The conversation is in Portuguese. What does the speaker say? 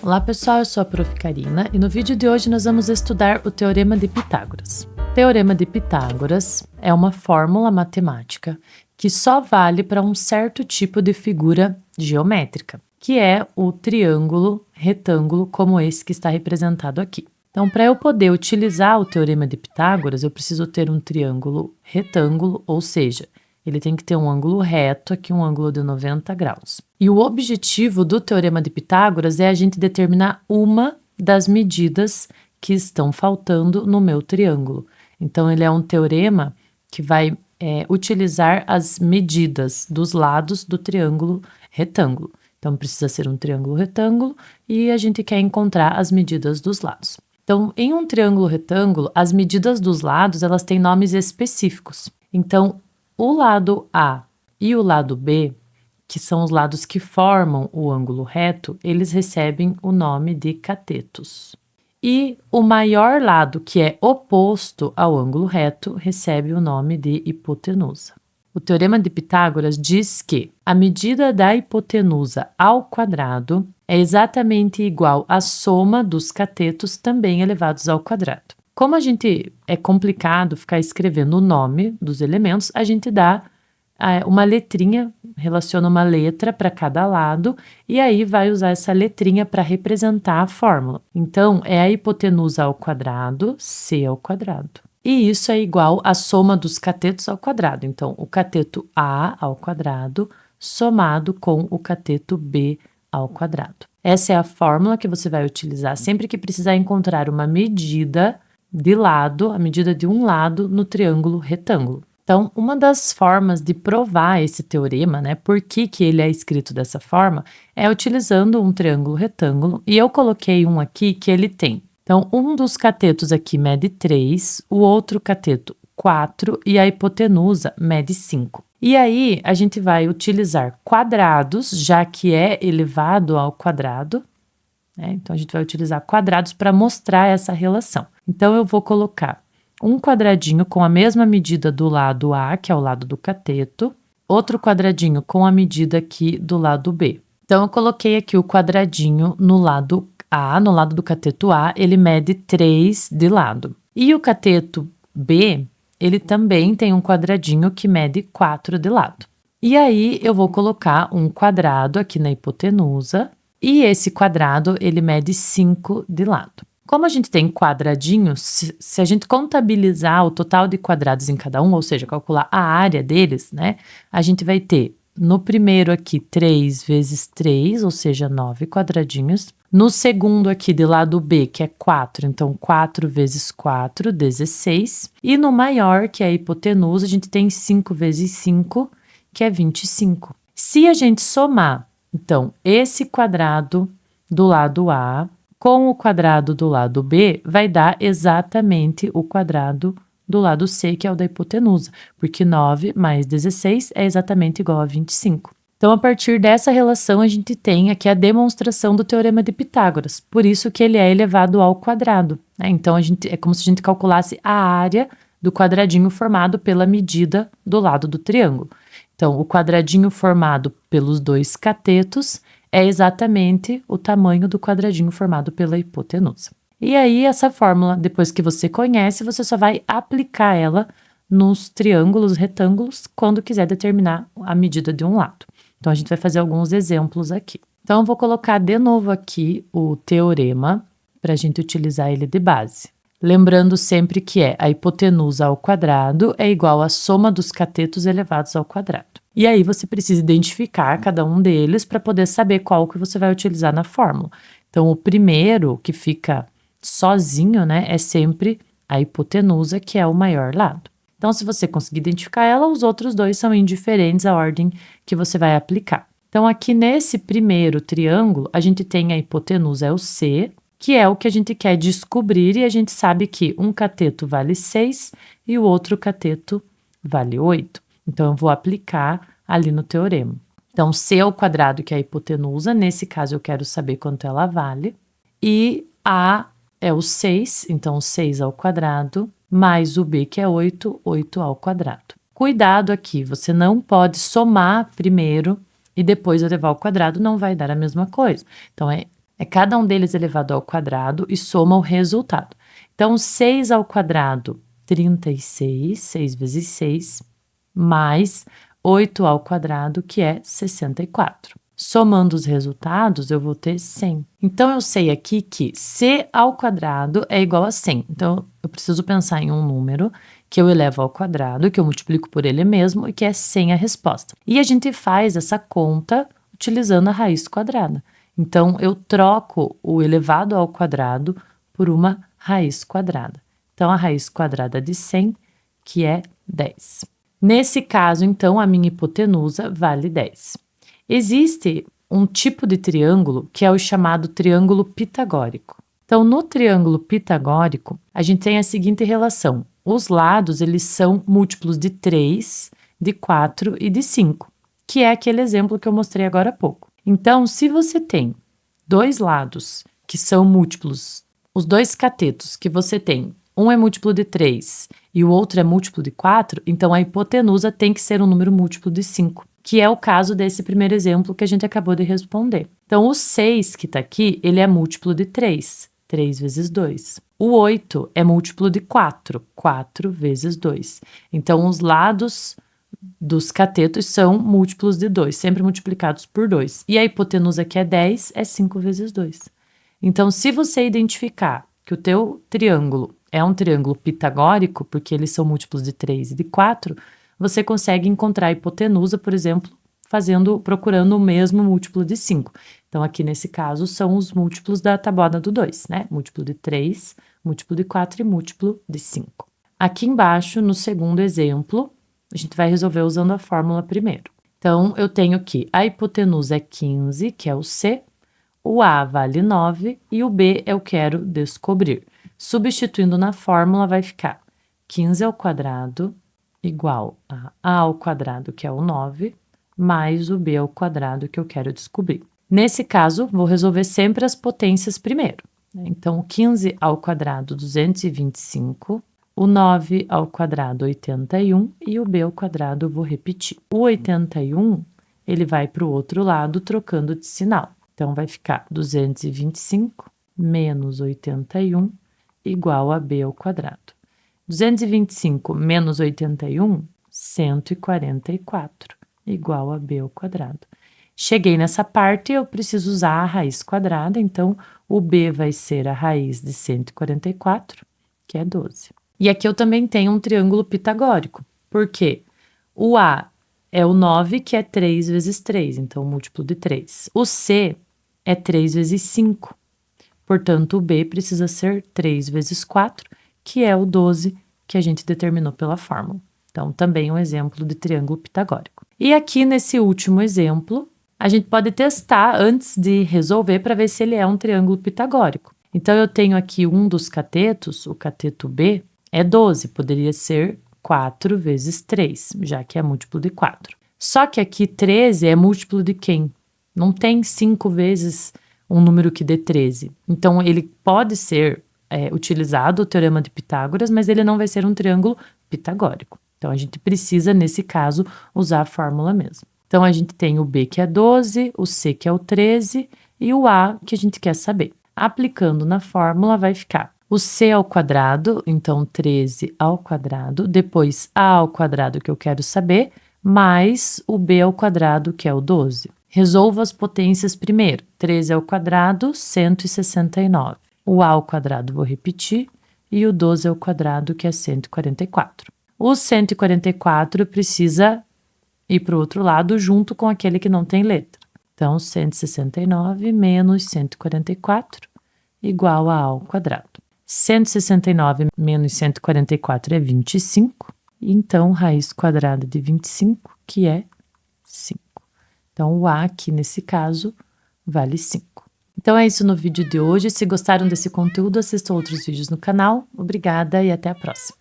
Olá pessoal, eu sou a Prof. Karina e no vídeo de hoje nós vamos estudar o Teorema de Pitágoras. O Teorema de Pitágoras é uma fórmula matemática que só vale para um certo tipo de figura geométrica, que é o triângulo retângulo como esse que está representado aqui. Então, para eu poder utilizar o Teorema de Pitágoras, eu preciso ter um triângulo retângulo, ou seja, ele tem que ter um ângulo reto, aqui um ângulo de 90 graus. E o objetivo do Teorema de Pitágoras é a gente determinar uma das medidas que estão faltando no meu triângulo. Então, ele é um teorema que vai utilizar as medidas dos lados do triângulo retângulo. Então, precisa ser um triângulo retângulo e a gente quer encontrar as medidas dos lados. Então, em um triângulo retângulo, as medidas dos lados, elas têm nomes específicos. Então, o lado A e o lado B, que são os lados que formam o ângulo reto, eles recebem o nome de catetos. E o maior lado, que é oposto ao ângulo reto, recebe o nome de hipotenusa. O Teorema de Pitágoras diz que a medida da hipotenusa ao quadrado é exatamente igual à soma dos catetos também elevados ao quadrado. Como a gente é complicado ficar escrevendo o nome dos elementos, a gente dá uma letrinha, relaciona uma letra para cada lado e aí vai usar essa letrinha para representar a fórmula. Então, é a hipotenusa ao quadrado, C ao quadrado. E isso é igual à soma dos catetos ao quadrado. Então, o cateto A ao quadrado somado com o cateto B ao quadrado. Essa é a fórmula que você vai utilizar sempre que precisar encontrar uma medida de lado, a medida de um lado no triângulo retângulo. Então, uma das formas de provar esse teorema, né, por que ele é escrito dessa forma, é utilizando um triângulo retângulo, e eu coloquei um aqui que ele tem. Então, um dos catetos aqui mede 3, o outro cateto 4 e a hipotenusa mede 5. E aí, a gente vai utilizar quadrados, já que é elevado ao quadrado, né? Então, a gente vai utilizar quadrados para mostrar essa relação. Então, eu vou colocar um quadradinho com a mesma medida do lado A, que é o lado do cateto, outro quadradinho com a medida aqui do lado B. Então, eu coloquei aqui o quadradinho no lado A, no lado do cateto A, ele mede 3 de lado. E o cateto B, ele também tem um quadradinho que mede 4 de lado. E aí, eu vou colocar um quadrado aqui na hipotenusa, e esse quadrado, ele mede 5 de lado. Como a gente tem quadradinhos, se a gente contabilizar o total de quadrados em cada um, ou seja, calcular a área deles, né, a gente vai ter no primeiro aqui 3 vezes 3, ou seja, 9 quadradinhos. No segundo aqui do lado B, que é 4, então 4 vezes 4, 16. E no maior, que é a hipotenusa, a gente tem 5 vezes 5, que é 25. Se a gente somar, então, esse quadrado do lado A com o quadrado do lado B, vai dar exatamente o quadrado do lado C, que é o da hipotenusa, porque 9 mais 16 é exatamente igual a 25. Então, a partir dessa relação, a gente tem aqui a demonstração do Teorema de Pitágoras, por isso que ele é elevado ao quadrado, né? Então, é como se a gente calculasse a área do quadradinho formado pela medida do lado do triângulo. Então, o quadradinho formado pelos dois catetos é exatamente o tamanho do quadradinho formado pela hipotenusa. E aí, essa fórmula, depois que você conhece, você só vai aplicar ela nos triângulos retângulos quando quiser determinar a medida de um lado. Então, a gente vai fazer alguns exemplos aqui. Então, eu vou colocar de novo aqui o teorema para a gente utilizar ele de base. Lembrando sempre que a hipotenusa ao quadrado é igual à soma dos catetos elevados ao quadrado. E aí você precisa identificar cada um deles para poder saber qual que você vai utilizar na fórmula. Então, o primeiro que fica sozinho, né, é sempre a hipotenusa, que é o maior lado. Então, se você conseguir identificar ela, os outros dois são indiferentes à ordem que você vai aplicar. Então, aqui nesse primeiro triângulo, a gente tem a hipotenusa, é o C, que é o que a gente quer descobrir, e a gente sabe que um cateto vale 6 e o outro cateto vale 8. Então, eu vou aplicar ali no teorema. Então, C ao quadrado, que é a hipotenusa, nesse caso eu quero saber quanto ela vale, e A é o 6, então 6 ao quadrado, mais o B, que é 8, 8 ao quadrado. Cuidado aqui, você não pode somar primeiro e depois elevar ao quadrado, não vai dar a mesma coisa. Então, É cada um deles elevado ao quadrado e soma o resultado. Então, 6 ao quadrado, 36, 6 vezes 6, mais 8 ao quadrado, que é 64. Somando os resultados, eu vou ter 100. Então, eu sei aqui que c ao quadrado é igual a 100. Então, eu preciso pensar em um número que eu elevo ao quadrado, que eu multiplico por ele mesmo e que é 100 a resposta. E a gente faz essa conta utilizando a raiz quadrada. Então, eu troco o elevado ao quadrado por uma raiz quadrada. Então, a raiz quadrada de 100, que é 10. Nesse caso, então, a minha hipotenusa vale 10. Existe um tipo de triângulo que é o chamado triângulo pitagórico. Então, no triângulo pitagórico, a gente tem a seguinte relação. Os lados, eles são múltiplos de 3, de 4 e de 5, que é aquele exemplo que eu mostrei agora há pouco. Então, se você tem dois lados que são múltiplos, os dois catetos que você tem, um é múltiplo de 3 e o outro é múltiplo de 4, então a hipotenusa tem que ser um número múltiplo de 5, que é o caso desse primeiro exemplo que a gente acabou de responder. Então, o 6 que está aqui, ele é múltiplo de 3, 3 vezes 2. O 8 é múltiplo de 4, 4 vezes 2. Então, os lados dos catetos são múltiplos de 2, sempre multiplicados por 2. E a hipotenusa, que é 10, é 5 vezes 2. Então, se você identificar que o teu triângulo é um triângulo pitagórico, porque eles são múltiplos de 3 e de 4, você consegue encontrar a hipotenusa, por exemplo, procurando o mesmo múltiplo de 5. Então, aqui nesse caso, são os múltiplos da tabuada do 2, né? Múltiplo de 3, múltiplo de 4 e múltiplo de 5. Aqui embaixo, no segundo exemplo, a gente vai resolver usando a fórmula primeiro. Então, eu tenho que a hipotenusa é 15, que é o C, o A vale 9 e o B eu quero descobrir. Substituindo na fórmula, vai ficar 15 ao quadrado igual a ao quadrado, que é o 9, mais o b ao quadrado, que eu quero descobrir. Nesse caso, vou resolver sempre as potências primeiro. Então, 15 ao quadrado, 225, o 9 ao quadrado, 81, e o b ao quadrado eu vou repetir. O 81, ele vai para o outro lado, trocando de sinal. Então, vai ficar 225 menos 81 igual a b ao quadrado. 225 menos 81, 144, igual a b ao quadrado. Cheguei nessa parte, eu preciso usar a raiz quadrada, então o b vai ser a raiz de 144, que é 12. E aqui eu também tenho um triângulo pitagórico, porque o A é o 9, que é 3 vezes 3, então múltiplo de 3. O C é 3 vezes 5, portanto o B precisa ser 3 vezes 4, que é o 12 que a gente determinou pela fórmula. Então, também um exemplo de triângulo pitagórico. E aqui nesse último exemplo, a gente pode testar antes de resolver para ver se ele é um triângulo pitagórico. Então, eu tenho aqui um dos catetos, o cateto B, é 12, poderia ser 4 vezes 3, já que é múltiplo de 4. Só que aqui 13 é múltiplo de quem? Não tem 5 vezes um número que dê 13. Então, ele pode ser utilizado o teorema de Pitágoras, mas ele não vai ser um triângulo pitagórico. Então, a gente precisa, nesse caso, usar a fórmula mesmo. Então, a gente tem o B, que é 12, o C, que é o 13, e o A, que a gente quer saber. Aplicando na fórmula, vai ficar o C ao quadrado, então 13 ao quadrado, depois A ao quadrado, que eu quero saber, mais o B ao quadrado, que é o 12. Resolvo as potências primeiro. 13 ao quadrado, 169. O A ao quadrado vou repetir, e o 12 ao quadrado, que é 144. O 144 precisa ir para o outro lado, junto com aquele que não tem letra. Então, 169 menos 144, igual a A ao quadrado. 169 menos 144 é 25, então, raiz quadrada de 25, que é 5. Então, o A aqui, nesse caso, vale 5. Então é isso no vídeo de hoje. Se gostaram desse conteúdo, assistam outros vídeos no canal. Obrigada e até a próxima.